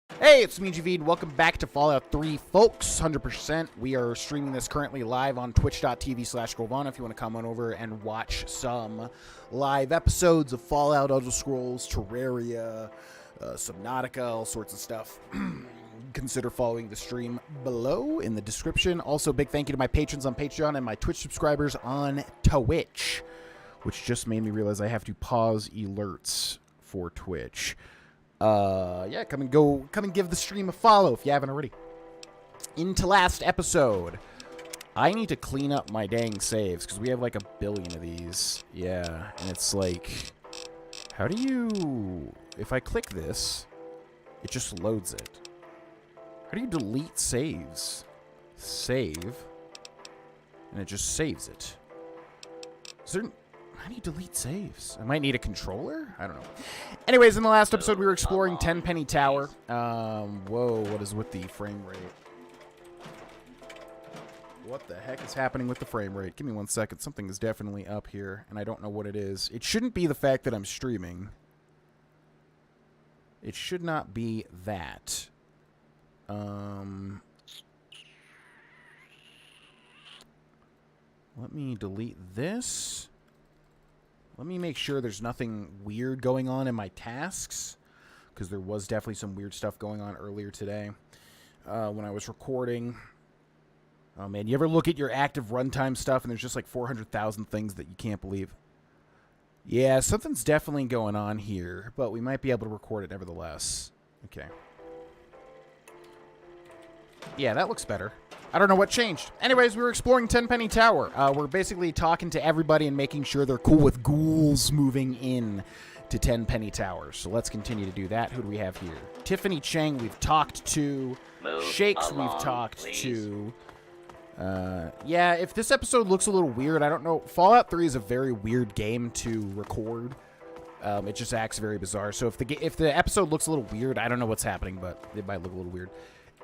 Hey, it's me, GV, and welcome back to Fallout 3, folks. 100%. We are streaming this currently live on twitch.tv/Grohlvana if you want to come on over and watch some live episodes of Fallout, Elder Scrolls, Terraria, Subnautica, all sorts of stuff. Consider following the stream below in the description. Also, big thank you to my patrons on Patreon and my Twitch subscribers on Twitch, which just made me realize I have to pause alerts for Twitch. Yeah, come and give the stream a follow if you haven't already. Into last episode, I need to clean up my dang saves because we have like 1 billion of these. Yeah, and it's like, how do you, if I click this, it just loads it. How do you delete saves? Save, and it just saves it. Is there, how do you delete saves? I might need a controller? I don't know. Anyways, in the last episode, we were exploring Tenpenny Tower. Whoa, what is with the frame rate? What the heck is happening with the frame rate? Give me 1 second. Something is definitely up here, and I don't know what it is. It shouldn't be the fact that I'm streaming. It should not be that. Let me delete this. Let me make sure there's nothing weird going on in my tasks, because there was definitely some weird stuff going on earlier today when I was recording. Oh, man, you ever look at your active runtime stuff and there's just like 400,000 things that you can't believe? Yeah, something's definitely going on here, but we might be able to record it nevertheless. Okay. Yeah, that looks better. I don't know what changed. Anyways, we were exploring Tenpenny Tower. We're basically talking to everybody and making sure they're cool with ghouls moving in to Tenpenny Tower. So let's continue to do that. Who do we have here? Tiffany Chang, we've talked to. Shakes, we've talked to. Yeah, if this episode looks a little weird, I don't know. Fallout 3 is a very weird game to record. It just acts very bizarre. So if the episode looks a little weird, I don't know what's happening, but it might look a little weird.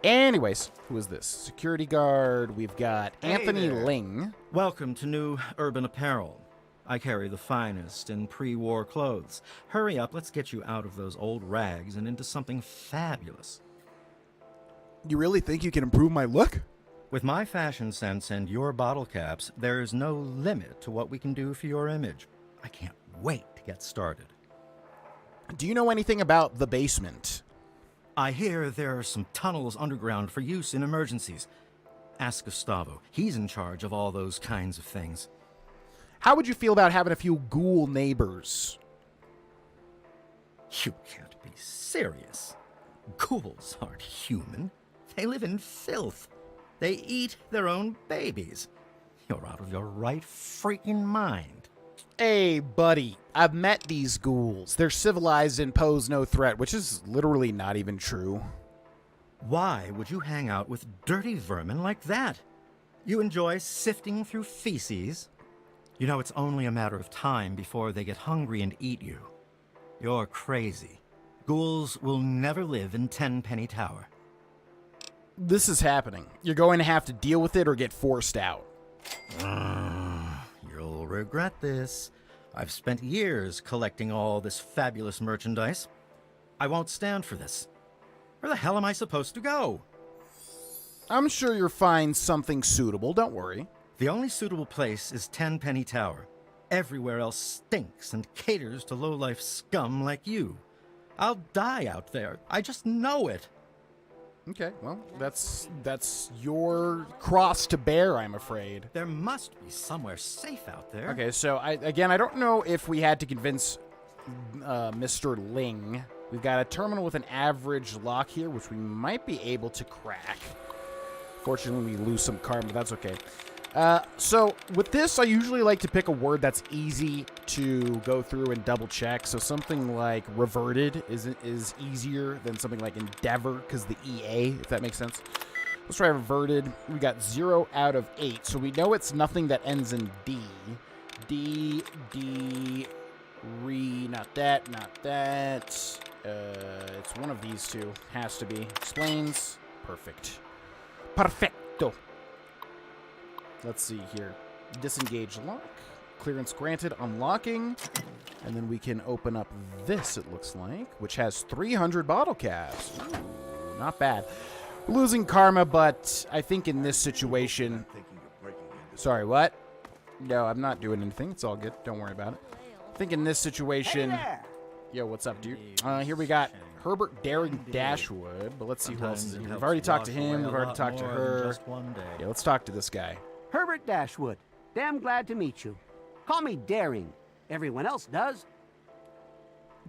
Anyways, who is this? Security guard. We've got Anthony Ling. Welcome to New Urban Apparel. I carry the finest in pre-war clothes. Hurry up, let's get you out of those old rags and into something fabulous. You really think you can improve my look? With my fashion sense and your bottle caps, there's no limit to what we can do for your image. I can't wait to get started. Do you know anything about the basement? I hear there are some tunnels underground for use in emergencies. Ask Gustavo. He's in charge of all those kinds of things. How would you feel about having a few ghoul neighbors? You can't be serious. Ghouls aren't human. They live in filth. They eat their own babies. You're out of your right freaking mind. Hey, buddy, I've met these ghouls. They're civilized and pose no threat, which is literally not even true. Why would you hang out with dirty vermin like that? You enjoy sifting through feces? You know it's only a matter of time before they get hungry and eat you. You're crazy. Ghouls will never live in Tenpenny Tower. This is happening. You're going to have to deal with it or get forced out. You'll regret this. I've spent years collecting all this fabulous merchandise. I won't stand for this. Where the hell am I supposed to go? I'm sure you'll find something suitable, don't worry. The only suitable place is Tenpenny Tower. Everywhere else stinks and caters to low-life scum like you. I'll die out there. I just know it. Okay, well, that's your cross to bear, I'm afraid. There must be somewhere safe out there. Okay, so I don't know if we had to convince Mr. Ling. We've got a terminal with an average lock here, which we might be able to crack. Fortunately, we lose some carbon, but that's okay. So with this, I usually like to pick a word that's easy to go through and double check. So something like reverted is easier than something like endeavor because the EA, if that makes sense. Let's try reverted. We got 0 out of 8. So we know it's nothing that ends in D. D, re, not that, not that. It's one of these two. Has to be. Explains. Perfect. Perfecto. Let's see here. Disengage lock. Clearance granted. Unlocking. And then we can open up this, it looks like, which has 300 bottle caps. Ooh. not bad. We're losing karma, but I think in this situation... Sorry, what? No, I'm not doing anything. It's all good. Don't worry about it. I think in this situation... Hey there. Yo, what's up, dude? Here we got Herbert Daring Dashwood, but let's see who else is here. We've already talked to him. We've already talked to her. Yeah, let's talk to this guy. Herbert Dashwood. Damn glad to meet you. Call me Daring. Everyone else does.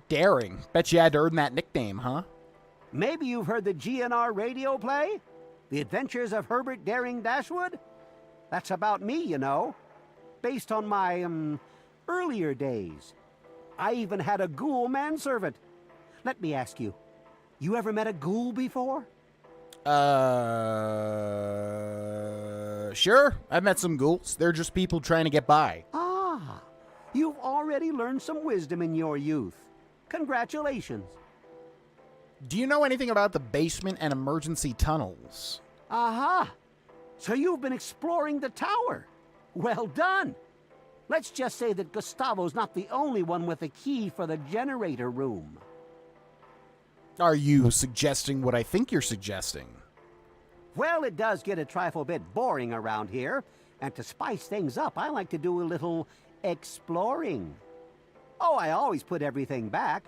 Daring? Bet you had to earn that nickname, huh? Maybe you've heard the GNR radio play? The Adventures of Herbert Daring Dashwood? That's about me, you know. Based on my, earlier days. I even had a ghoul manservant. Let me ask you, you ever met a ghoul before? Sure. I've met some ghouls. They're just people trying to get by. Ah, you've already learned some wisdom in your youth. Congratulations. Do you know anything about the basement and emergency tunnels? Aha! So you've been exploring the tower. Well done. Let's just say that Gustavo's not the only one with a key for the generator room. Are you suggesting what I think you're suggesting? Well, it does get a trifle bit boring around here, and to spice things up, I like to do a little exploring. Oh, I always put everything back.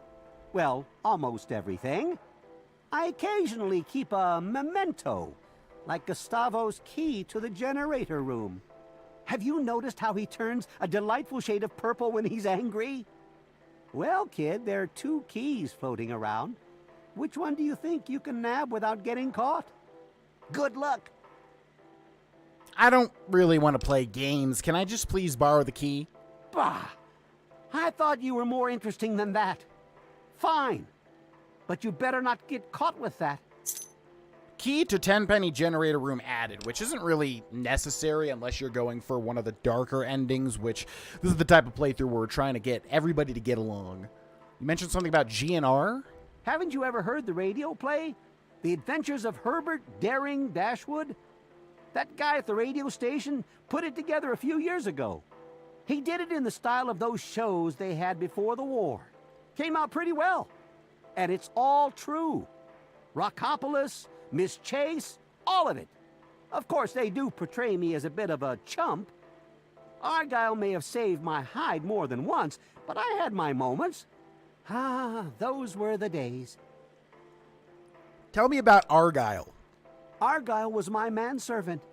Well, almost everything. I occasionally keep a memento, like Gustavo's key to the generator room. Have you noticed how he turns a delightful shade of purple when he's angry? Well, kid, there are 2 keys floating around. Which one do you think you can nab without getting caught? Good luck. I don't really want to play games. Can I just please borrow the key? Bah! I thought you were more interesting than that. Fine. But you better not get caught with that. Key to 10-penny generator room added, which isn't really necessary unless you're going for one of the darker endings, which this is the type of playthrough where we're trying to get everybody to get along. You mentioned something about GNR? Haven't you ever heard the radio play? The Adventures of Herbert Daring Dashwood? That guy at the radio station put it together a few years ago. He did it in the style of those shows they had before the war. Came out pretty well. And it's all true. Rockopolis, Miss Chase, all of it. Of course, they do portray me as a bit of a chump. Argyle may have saved my hide more than once, but I had my moments. Ah, those were the days. Tell me about Argyle. Argyle was my manservant.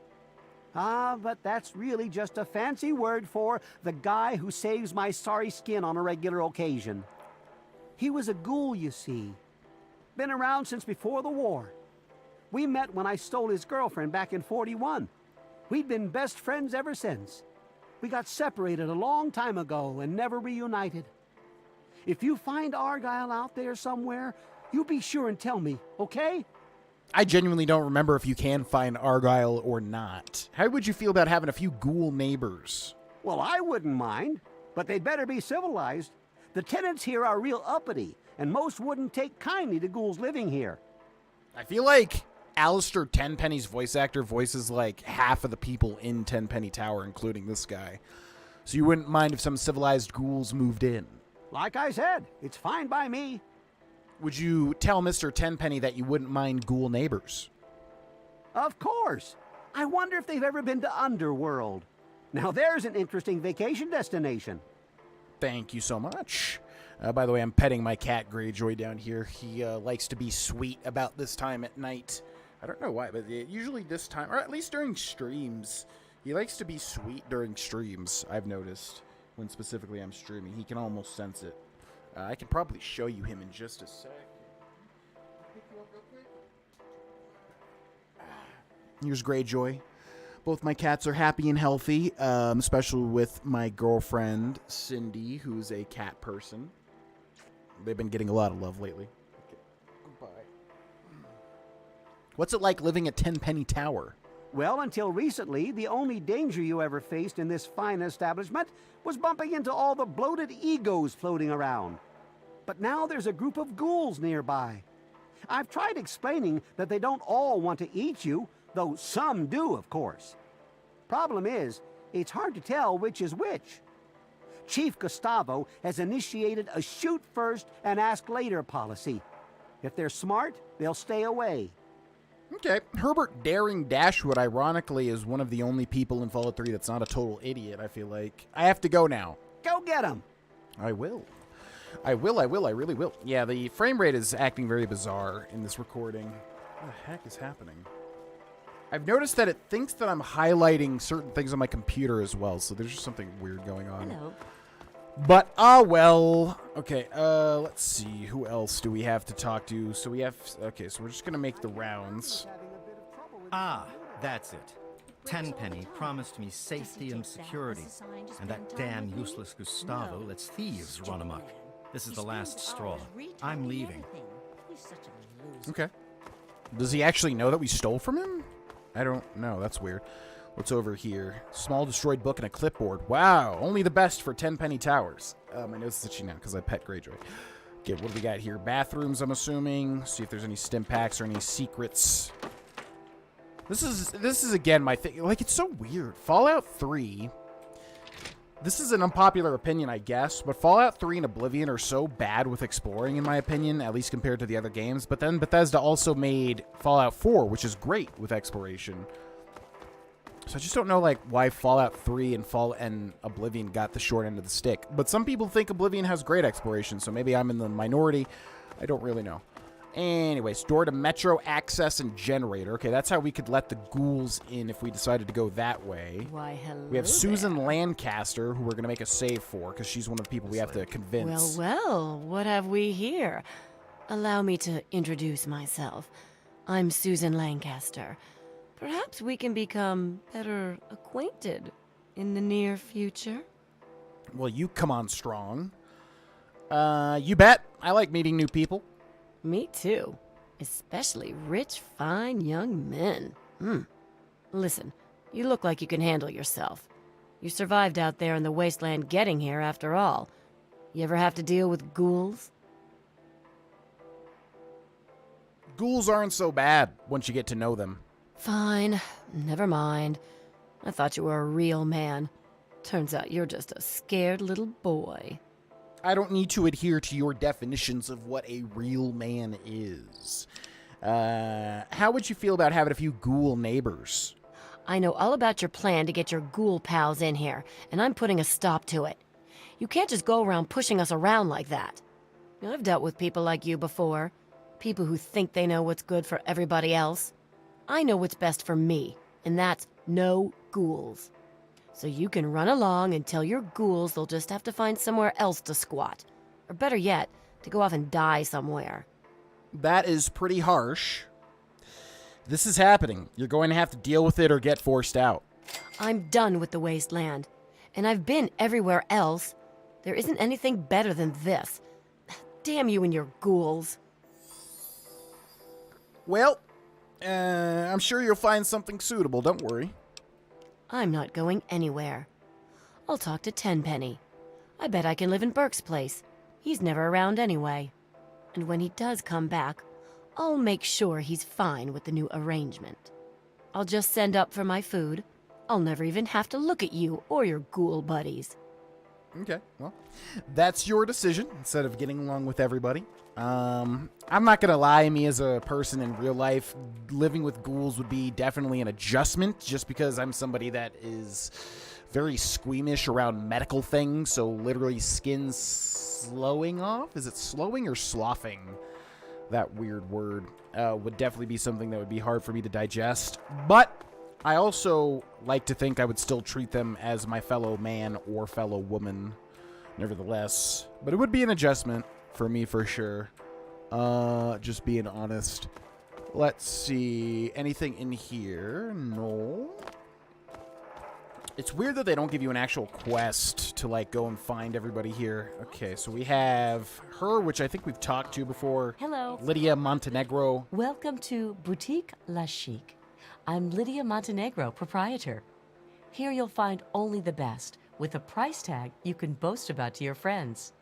Ah, but that's really just a fancy word for the guy who saves my sorry skin on a regular occasion. He was a ghoul, you see. Been around since before the war. We met when I stole his girlfriend back in '41. We'd been best friends ever since. We got separated a long time ago and never reunited. If you find Argyle out there somewhere, you be sure and tell me, okay? I genuinely don't remember if you can find Argyle or not. How would you feel about having a few ghoul neighbors? Well, I wouldn't mind, but they'd better be civilized. The tenants here are real uppity, and most wouldn't take kindly to ghouls living here. I feel like Alistair Tenpenny's voice actor voices like half of the people in Tenpenny Tower, including this guy. So you wouldn't mind if some civilized ghouls moved in? Like I said, it's fine by me. Would you tell Mr. Tenpenny that you wouldn't mind ghoul neighbors? Of course. I wonder if they've ever been to Underworld. Now there's an interesting vacation destination. Thank you so much. By the way, I'm petting my cat Greyjoy down here. He likes to be sweet about this time at night. I don't know why, but usually this time, or at least during streams, he likes to be sweet during streams, I've noticed. When specifically I'm streaming, he can almost sense it. I can probably show you him in just a sec. Here's Greyjoy. Both my cats are happy and healthy, especially with my girlfriend, Cindy, who's a cat person. They've been getting a lot of love lately. Okay. Goodbye. What's it like living at Tenpenny Tower? Well, until recently, the only danger you ever faced in this fine establishment was bumping into all the bloated egos floating around. But now there's a group of ghouls nearby. I've tried explaining that they don't all want to eat you, though some do, of course. Problem is, it's hard to tell which is which. Chief Gustavo has initiated a shoot first and ask later policy. If they're smart, they'll stay away. Okay. Herbert Daring Dashwood, ironically, is one of the only people in Fallout 3 that's not a total idiot, I feel like. I have to go now. Go get them. I will. I really will. Yeah, the frame rate is acting very bizarre in this recording. What the heck is happening? I've noticed that it thinks that I'm highlighting certain things on my computer as well, so there's just something weird going on. Hello. But, well. Okay, let's see. Who else do we have to talk to? So we have... Okay, so we're just going to make the rounds. Ah, that's it. Tenpenny promised me safety and security, and that damn useless Gustavo lets thieves run amok. This is the last straw. I'm leaving. Okay. Does he actually know that we stole from him? I don't know. That's weird. What's over here? Small destroyed book and a clipboard. Wow. Only the best for Tenpenny Towers. My nose is itchy now because I pet Greyjoy. Okay, what do we got here? Bathrooms, I'm assuming. See if there's any stim packs or any secrets. This is again my thing. Like, it's so weird. Fallout 3... This is an unpopular opinion, I guess, but Fallout 3 and Oblivion are so bad with exploring, in my opinion, at least compared to the other games. But then Bethesda also made Fallout 4, which is great with exploration. So I just don't know, like, why Fallout 3 and Oblivion got the short end of the stick. But some people think Oblivion has great exploration, so maybe I'm in the minority. I don't really know. Anyways, door to metro access and generator. Okay, that's how we could let the ghouls in if we decided to go that way. Why, hello. We have Susan there. Lancaster, who we're going to make a save for, because she's one of the people we have to convince. Well, what have we here? Allow me to introduce myself. I'm Susan Lancaster. Perhaps we can become better acquainted in the near future. Well, you come on strong. You bet. I like meeting new people. Me too. Especially rich, fine young men. Listen, you look like you can handle yourself. You survived out there in the wasteland getting here after all. You ever have to deal with ghouls? Ghouls aren't so bad once you get to know them. Fine. Never mind. I thought you were a real man. Turns out you're just a scared little boy. I don't need to adhere to your definitions of what a real man is. How would you feel about having a few ghoul neighbors? I know all about your plan to get your ghoul pals in here, and I'm putting a stop to it. You can't just go around pushing us around like that. I've dealt with people like you before. People who think they know what's good for everybody else. I know what's best for me, and that's no ghouls. So you can run along and tell your ghouls they'll just have to find somewhere else to squat. Or better yet, to go off and die somewhere. That is pretty harsh. This is happening. You're going to have to deal with it or get forced out. I'm done with the wasteland. And I've been everywhere else. There isn't anything better than this. Damn you and your ghouls. Well, I'm sure you'll find something suitable, don't worry. I'm not going anywhere. I'll talk to Tenpenny. I bet I can live in Burke's place. He's never around anyway. And when he does come back, I'll make sure he's fine with the new arrangement. I'll just send up for my food. I'll never even have to look at you or your ghoul buddies. Okay, well, that's your decision instead of getting along with everybody. I'm not gonna lie, me as a person in real life, living with ghouls would be definitely an adjustment just because I'm somebody that is very squeamish around medical things, so literally skin slowing off? Is it slowing or sloughing? That weird word would definitely be something that would be hard for me to digest, but I also like to think I would still treat them as my fellow man or fellow woman, nevertheless. But it would be an adjustment for me for sure. Just being honest. Let's see. Anything in here? No. It's weird that they don't give you an actual quest to, like, go and find everybody here. Okay, so we have her, which I think we've talked to before. Hello. Lydia Montenegro. Welcome to Boutique La Chic. I'm Lydia Montenegro, proprietor. Here you'll find only the best, with a price tag you can boast about to your friends.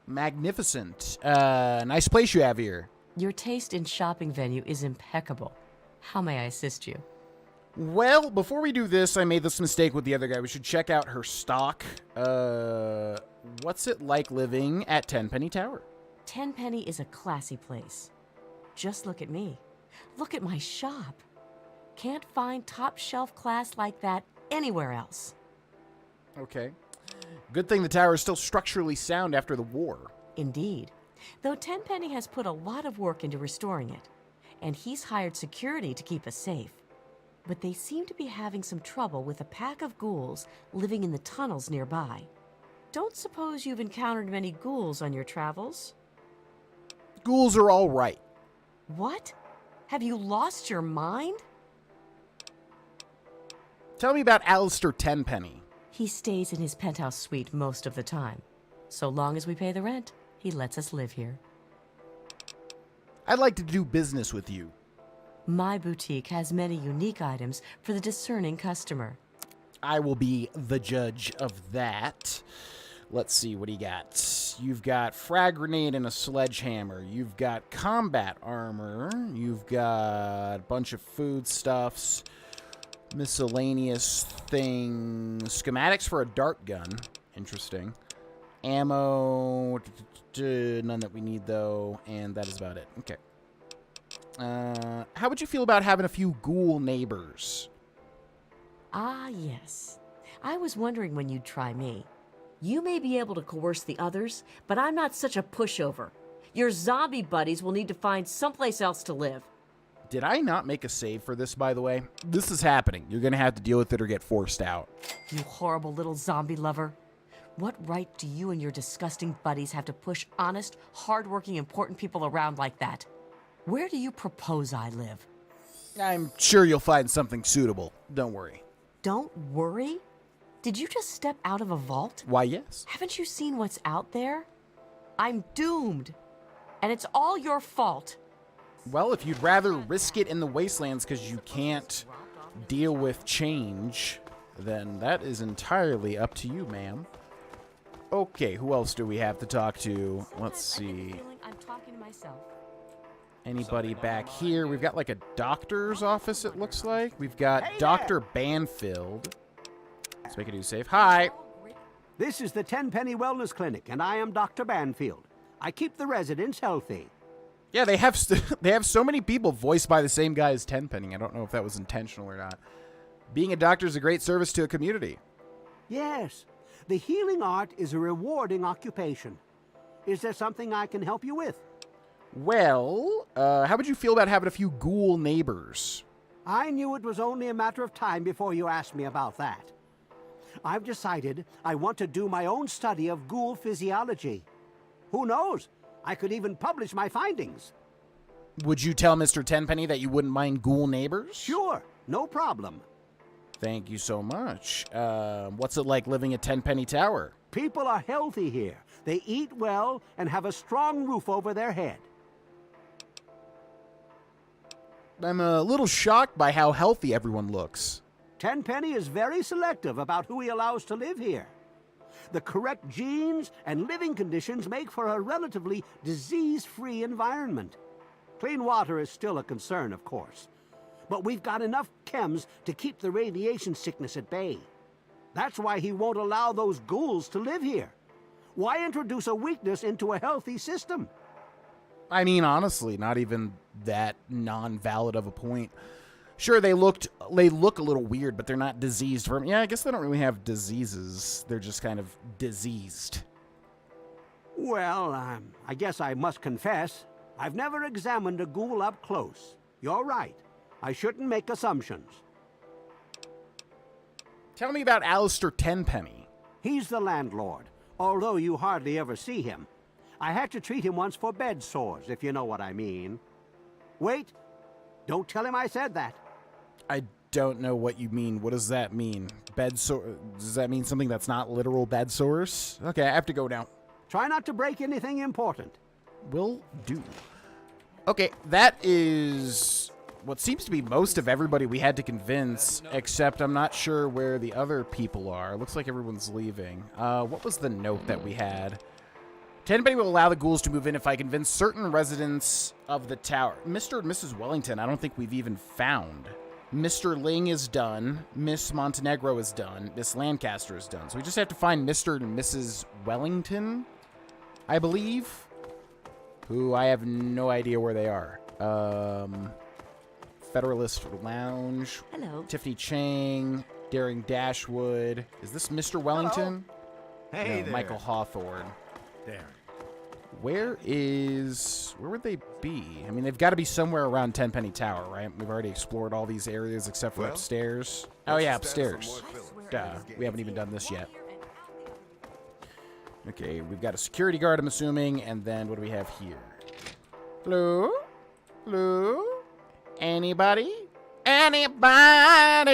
Magnificent. Nice place you have here. Your taste in shopping venue is impeccable. How may I assist you? Well, before we do this, I made this mistake with the other guy. We should check out her stock. What's it like living at Tenpenny Tower? Tenpenny is a classy place. Just look at me. Look at my shop. Can't find top shelf class like that anywhere else. Okay. Good thing the tower is still structurally sound after the war. Indeed. Though Tenpenny has put a lot of work into restoring it, and he's hired security to keep us safe. But they seem to be having some trouble with a pack of ghouls living in the tunnels nearby. Don't suppose you've encountered many ghouls on your travels? Ghouls are all right. What? Have you lost your mind? Tell me about Alistair Tenpenny. He stays in his penthouse suite most of the time. So long as we pay the rent, he lets us live here. I'd like to do business with you. My boutique has many unique items for the discerning customer. I will be the judge of that. Let's see, what do you got? You've got frag grenade and a sledgehammer. You've got combat armor. You've got a bunch of foodstuffs. Miscellaneous things. Schematics for a dart gun. Interesting. Ammo. None that we need, though. And that is about it. Okay. How would you feel about having a few ghoul neighbors? Ah, yes. I was wondering when you'd try me. You may be able to coerce the others, but I'm not such a pushover. Your zombie buddies will need to find someplace else to live. Did I not make a save for this, by the way? This is happening. You're going to have to deal with it or get forced out. You horrible little zombie lover. What right do you and your disgusting buddies have to push honest, hardworking, important people around like that? Where do you propose I live? I'm sure you'll find something suitable. Don't worry. Don't worry? Did you just step out of a vault? Why, yes. Haven't you seen what's out there? I'm doomed. And it's all your fault. Well, if you'd rather risk it in the wastelands because you can't deal with change, then that is entirely up to you, ma'am. Okay, who else do we have to talk to? Let's see. I'm talking to myself. Anybody back here? We've got like a doctor's office, it looks like. We've got Dr. Banfield. Let's make a new save. Hi. This is the Tenpenny Wellness Clinic, and I am Dr. Banfield. I keep the residents healthy. Yeah, they have they have so many people voiced by the same guy as Tenpenny. I don't know if that was intentional or not. Being a doctor is a great service to a community. Yes, the healing art is a rewarding occupation. Is there something I can help you with? Well, how would you feel about having a few ghoul neighbors? I knew it was only a matter of time before you asked me about that. I've decided I want to do my own study of ghoul physiology. Who knows? I could even publish my findings. Would you tell Mr. Tenpenny that you wouldn't mind ghoul neighbors? Sure, no problem. Thank you so much. What's it like living at Tenpenny Tower? People are healthy here. They eat well and have a strong roof over their head. I'm a little shocked by how healthy everyone looks. Tenpenny is very selective about who he allows to live here. The correct genes and living conditions make for a relatively disease-free environment. Clean water is still a concern, of course. But we've got enough chems to keep the radiation sickness at bay. That's why he won't allow those ghouls to live here. Why introduce a weakness into a healthy system? I mean, honestly, not even that non-valid of a point. Sure, they look a little weird, but they're not diseased vermin. Yeah, I guess they don't really have diseases. They're just kind of diseased. Well, I guess I must confess, I've never examined a ghoul up close. You're right. I shouldn't make assumptions. Tell me about Alistair Tenpenny. He's the landlord, although you hardly ever see him. I had to treat him once for bed sores, if you know what I mean. Wait, don't tell him I said that. I don't know what you mean. What does that mean? Bed sore? Does that mean something that's not literal bed sores? Okay, I have to go now. Try not to break anything important. Will do. Okay, that is what seems to be most of everybody we had to convince, except I'm not sure where the other people are. Looks like everyone's leaving. What was the note that we had? Tenpenny will allow the ghouls to move in if I convince certain residents of the tower. Mr. and Mrs. Wellington, I don't think we've even found. Mr. Ling is done. Miss Montenegro is done. Miss Lancaster is done. So we just have to find Mr. and Mrs. Wellington, I believe, who I have no idea where they are. Federalist Lounge. Hello. Tiffany Chang. Daring Dashwood. Is this Mr. Wellington? Hey No, there. Michael Hawthorne. There. Where would they be? I mean, they've got to be somewhere around Tenpenny Tower, right? We've already explored all these areas except for Well, upstairs. Oh, yeah, upstairs. Duh. We haven't even done this yet. Okay, we've got a security guard, I'm assuming, and then what do we have here? Hello? Hello? Anybody? Anybody?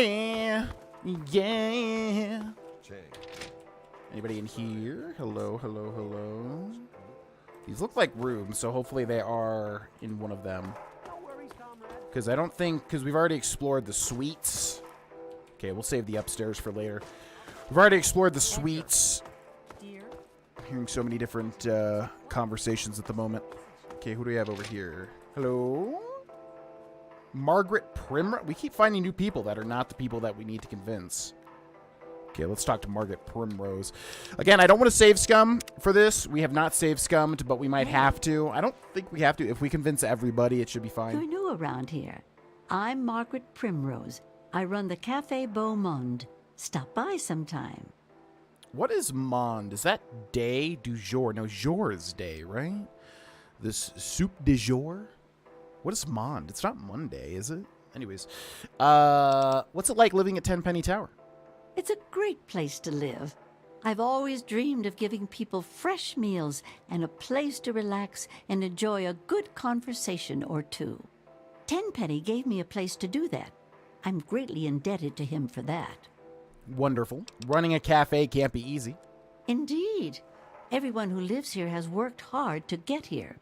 Yeah. Anybody in here? Hello, hello, hello. These look like rooms, so hopefully they are in one of them. Because I don't think... Because we've already explored the suites. Okay, we'll save the upstairs for later. We've already explored the suites. Dear. Hearing so many different conversations at the moment. Okay, who do we have over here? Hello? Margaret Primrose? We keep finding new people that are not the people that we need to convince. Okay, let's talk to Margaret Primrose. Again, I don't want to save scum for this. We have not saved scummed, but we might have to. I don't think we have to. If we convince everybody, it should be You're fine. new around here. I'm Margaret Primrose. I run the Café Beau Monde. Stop by sometime. What is monde? Is that day du jour? No, jour is day, right? This soup de jour? What is monde? It's not Monday, is it? Anyways, what's it like living at Tenpenny Tower? It's a great place to live. I've always dreamed of giving people fresh meals and a place to relax and enjoy a good conversation or two. Tenpenny gave me a place to do that. I'm greatly indebted to him for that. Wonderful. Running a cafe can't be easy. Indeed. Everyone who lives here has worked hard to get here.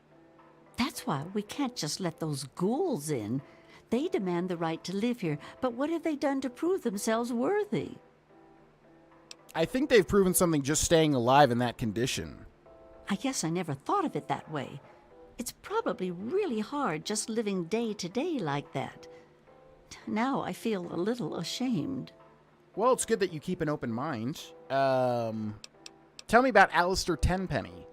That's why we can't just let those ghouls in. They demand the right to live here, but what have they done to prove themselves worthy? I think they've proven something just staying alive in that condition. I guess I never thought of it that way. It's probably really hard just living day to day like that. Now I feel a little ashamed. Well, it's good that you keep an open mind. Tell me about Alistair Tenpenny.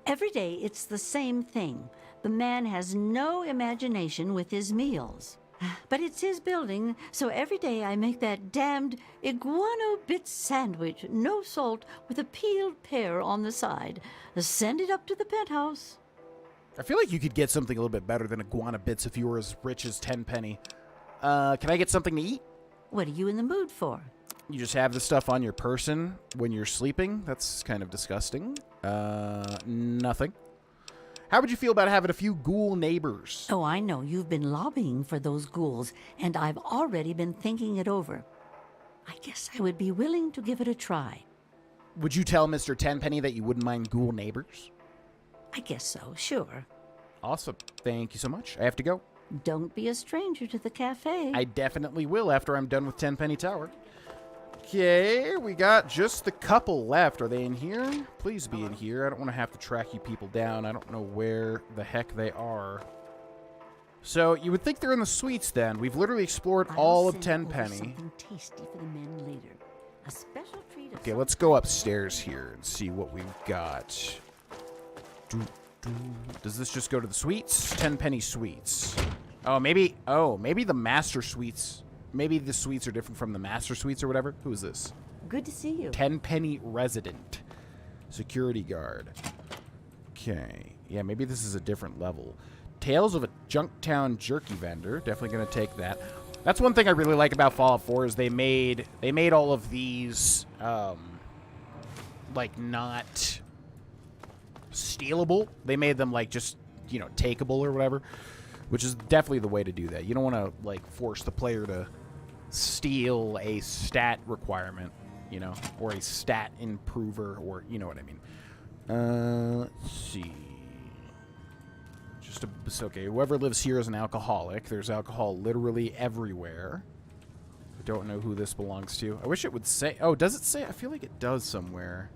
Every day it's the same thing. The man has no imagination with his meals. But it's his building, so every day I make that damned iguano bit sandwich, no salt, with a peeled pear on the side. Send it up to the penthouse. I feel like you could get something a little bit better than iguana bits if you were as rich as Tenpenny. Can I get something to eat? What are you in the mood for? You just have this stuff on your person when you're sleeping? That's kind of disgusting. Nothing. How would you feel about having a few ghoul neighbors? Oh, I know you've been lobbying for those ghouls, and I've already been thinking it over. I guess I would be willing to give it a try. Would you tell Mr. Tenpenny that you wouldn't mind ghoul neighbors? I guess so, sure. Awesome. Thank you so much. I have to go. Don't be a stranger to the cafe. I definitely will after I'm done with Tenpenny Tower. Okay, we got just the couple left. Are they in here? Please be in here. I don't want to have to track you people down. I don't know where the heck they are. So, you would think they're in the suites then. We've literally explored all of Tenpenny. Something tasty for the men later. A special treat of Okay, let's go upstairs here and see what we've got. Does this just go to the suites? Tenpenny suites. Oh, maybe the master suites. Maybe the suites are different from the master suites or whatever. Who is this? Good to see you. Tenpenny resident. Security guard. Okay. Yeah, maybe this is a different level. Tales of a Junktown jerky vendor. Definitely going to take that. That's one thing I really like about Fallout 4 is they made all of these like not stealable. They made them like just, you know, takeable or whatever, which is definitely the way to do that. You don't want to like force the player to steal a stat requirement, you know, or a stat improver, or you know what I mean. Let's see. It's okay. Whoever lives here is an alcoholic. There's alcohol literally everywhere. I don't know who this belongs to. I wish it would say. Oh, does it say? I feel like it does somewhere.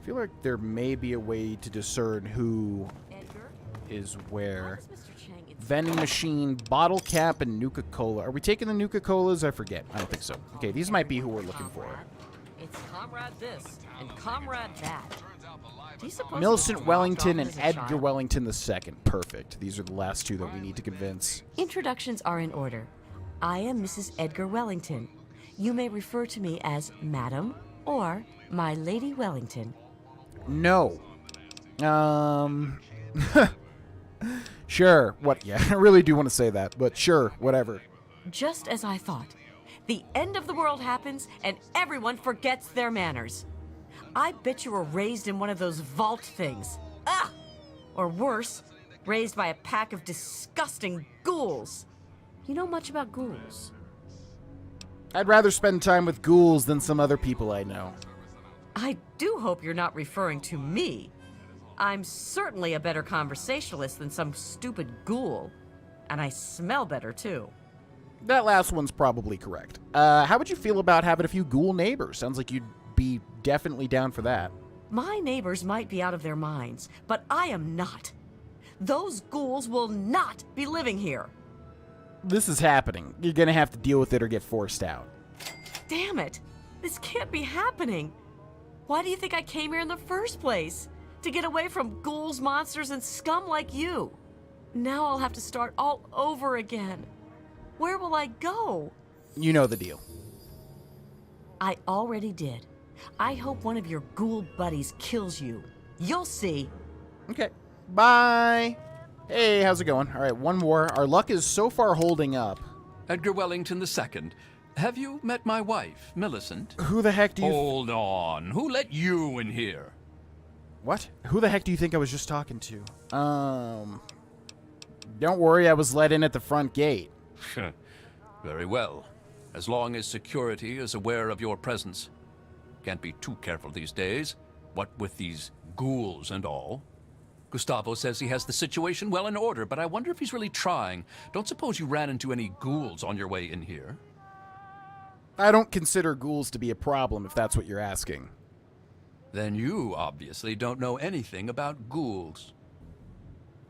I feel like there may be a way to discern who Edgar? is where. How does Mr. Chang Vending machine, bottle cap, and Nuka-Cola. Are we taking the Nuka-Colas? I forget. I don't think so. Okay, these might be who we're looking for. It's comrade this and comrade that. Do you suppose Millicent he was Wellington dropped and off as a Edgar child? Wellington II. Perfect. These are the last two that we need to convince. Introductions are in order. I am Mrs. Edgar Wellington. You may refer to me as Madam or My Lady Wellington. No. Sure. What? Yeah, I really do want to say that, but sure, whatever. Just as I thought. The end of the world happens and everyone forgets their manners. I bet you were raised in one of those vault things. Ah! Or worse, raised by a pack of disgusting ghouls. You know much about ghouls? I'd rather spend time with ghouls than some other people I know. I do hope you're not referring to me. I'm certainly a better conversationalist than some stupid ghoul. And I smell better, too. That last one's probably correct. How would you feel about having a few ghoul neighbors? Sounds like you'd be definitely down for that. My neighbors might be out of their minds, but I am not. Those ghouls will not be living here. This is happening. You're gonna have to deal with it or get forced out. Damn it. This can't be happening. Why do you think I came here in the first place? To get away from ghouls, monsters, and scum like you. Now I'll have to start all over again. Where will I go? You know the deal. I already did. I hope one of your ghoul buddies kills you. You'll see. Okay. Bye. Hey, how's it going? All right, one more. Our luck is so far holding up. Edgar Wellington II. Have you met my wife, Millicent? Who the heck do you... Hold on. Who let you in here? What? Who the heck do you think I was just talking to? Don't worry, I was let in at the front gate. Very well. As long as security is aware of your presence. Can't be too careful these days. What with these ghouls and all. Gustavo says he has the situation well in order, but I wonder if he's really trying. Don't suppose you ran into any ghouls on your way in here? I don't consider ghouls to be a problem, if that's what you're asking. Then you obviously don't know anything about ghouls.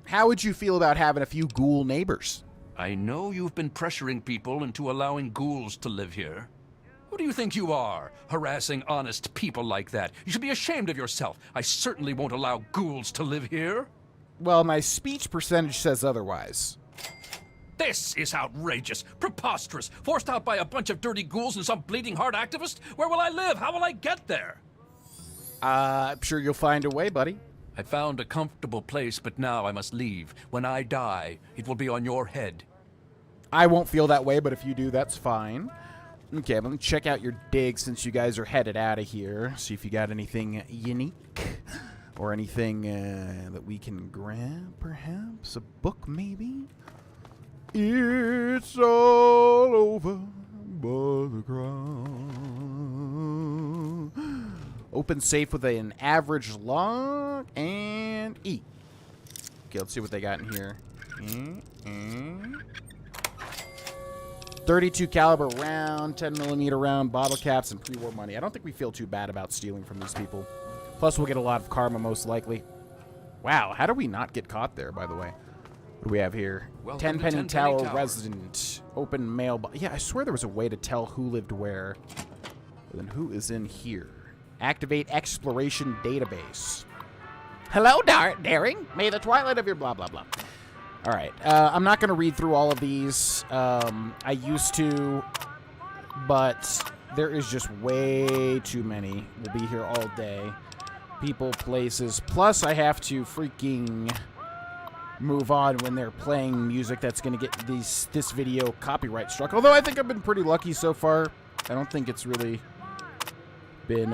How would you feel about having a few ghoul neighbors? I know you've been pressuring people into allowing ghouls to live here. Who do you think you are, harassing honest people like that? You should be ashamed of yourself. I certainly won't allow ghouls to live here. Well, my speech percentage says otherwise. This is outrageous, preposterous, forced out by a bunch of dirty ghouls and some bleeding heart activist? Where will I live? How will I get there? I'm sure you'll find a way, buddy. I found a comfortable place, but now I must leave. When I die, it will be on your head. I won't feel that way, but if you do, that's fine. Okay, let me check out your dig since you guys are headed out of here. See if you got anything unique or anything that we can grab, perhaps. A book, maybe? It's all over but the ground. Open safe with an average lock and E. Okay, let's see what they got in here. 32 caliber round, 10mm round, bottle caps, and pre-war money. I don't think we feel too bad about stealing from these people. Plus, we'll get a lot of karma, most likely. Wow, how do we not get caught there, by the way? What do we have here? Welcome 10 to Penny 10 Tower Penny Tower. resident. Open mail. Yeah, I swear there was a way to tell who lived where. But then who is in here? Activate exploration database. Hello, Daring. May the twilight of your blah, blah, blah. All right. I'm not going to read through all of these. I used to, but there is just way too many. We'll be here all day. People, places. Plus, I have to freaking move on when they're playing music that's going to get this video copyright struck. Although I think I've been pretty lucky so far. I don't think it's really been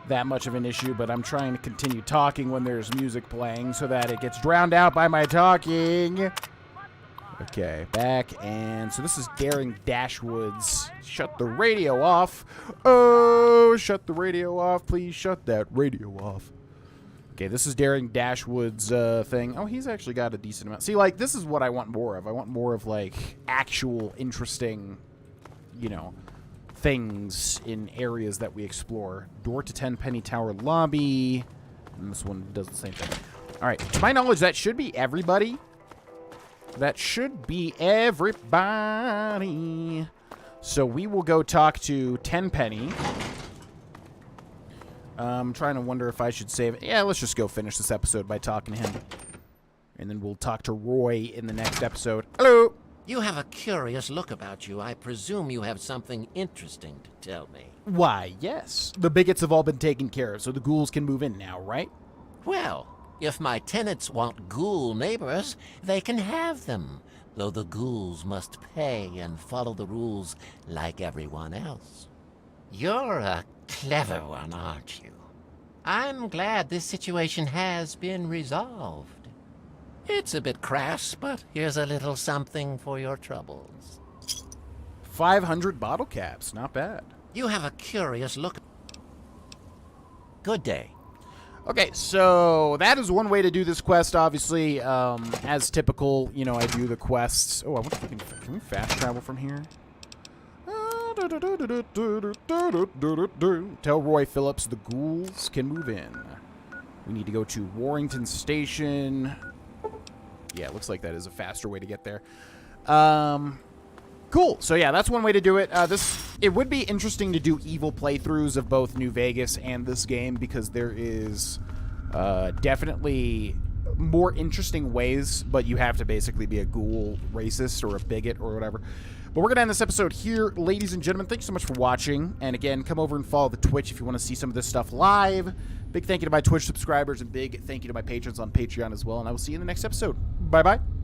that much of an issue, but I'm trying to continue talking when there's music playing so that it gets drowned out by my talking. Okay, back, and so this is Daring Dashwood's Shut the Radio Off. Oh, shut the radio off. Please shut that radio off. Okay, this is Daring Dashwood's thing. Oh, he's actually got a decent amount. See, like, this is what I want more of. I want more of, like, actual interesting, you know, things in areas that we explore. Door to 10 Penny Tower lobby. And this one does the same thing. All right, to my knowledge, that should be everybody. That should be everybody. So we will go talk to 10 Penny. I'm trying to wonder if I should save it. Yeah, let's just go finish this episode by talking to him. And then we'll talk to Roy in the next episode. Hello! You have a curious look about you. I presume you have something interesting to tell me. Why, yes. The bigots have all been taken care of, so the ghouls can move in now, right? Well, if my tenants want ghoul neighbors, they can have them, though the ghouls must pay and follow the rules like everyone else. You're a clever one, aren't you? I'm glad this situation has been resolved. It's a bit crass, but here's a little something for your troubles. 500 bottle caps, not bad. You have a curious look. Good day. Okay, so that is one way to do this quest, obviously. As typical, you know, I do the quests. Oh, I wonder if we can we fast travel from here? Tell Roy Phillips the ghouls can move in. We need to go to Warrington Station. Yeah, it looks like that is a faster way to get there. Cool. So yeah, that's one way to do it. It would be interesting to do evil playthroughs of both New Vegas and this game, because there is definitely more interesting ways, but you have to basically be a ghoul racist or a bigot or whatever. But we're going to end this episode here, ladies and gentlemen. Thanks so much for watching. And again, come over and follow the Twitch if you want to see some of this stuff live. Big thank you to my Twitch subscribers, and big thank you to my patrons on Patreon as well. And I will see you in the next episode. Bye-bye.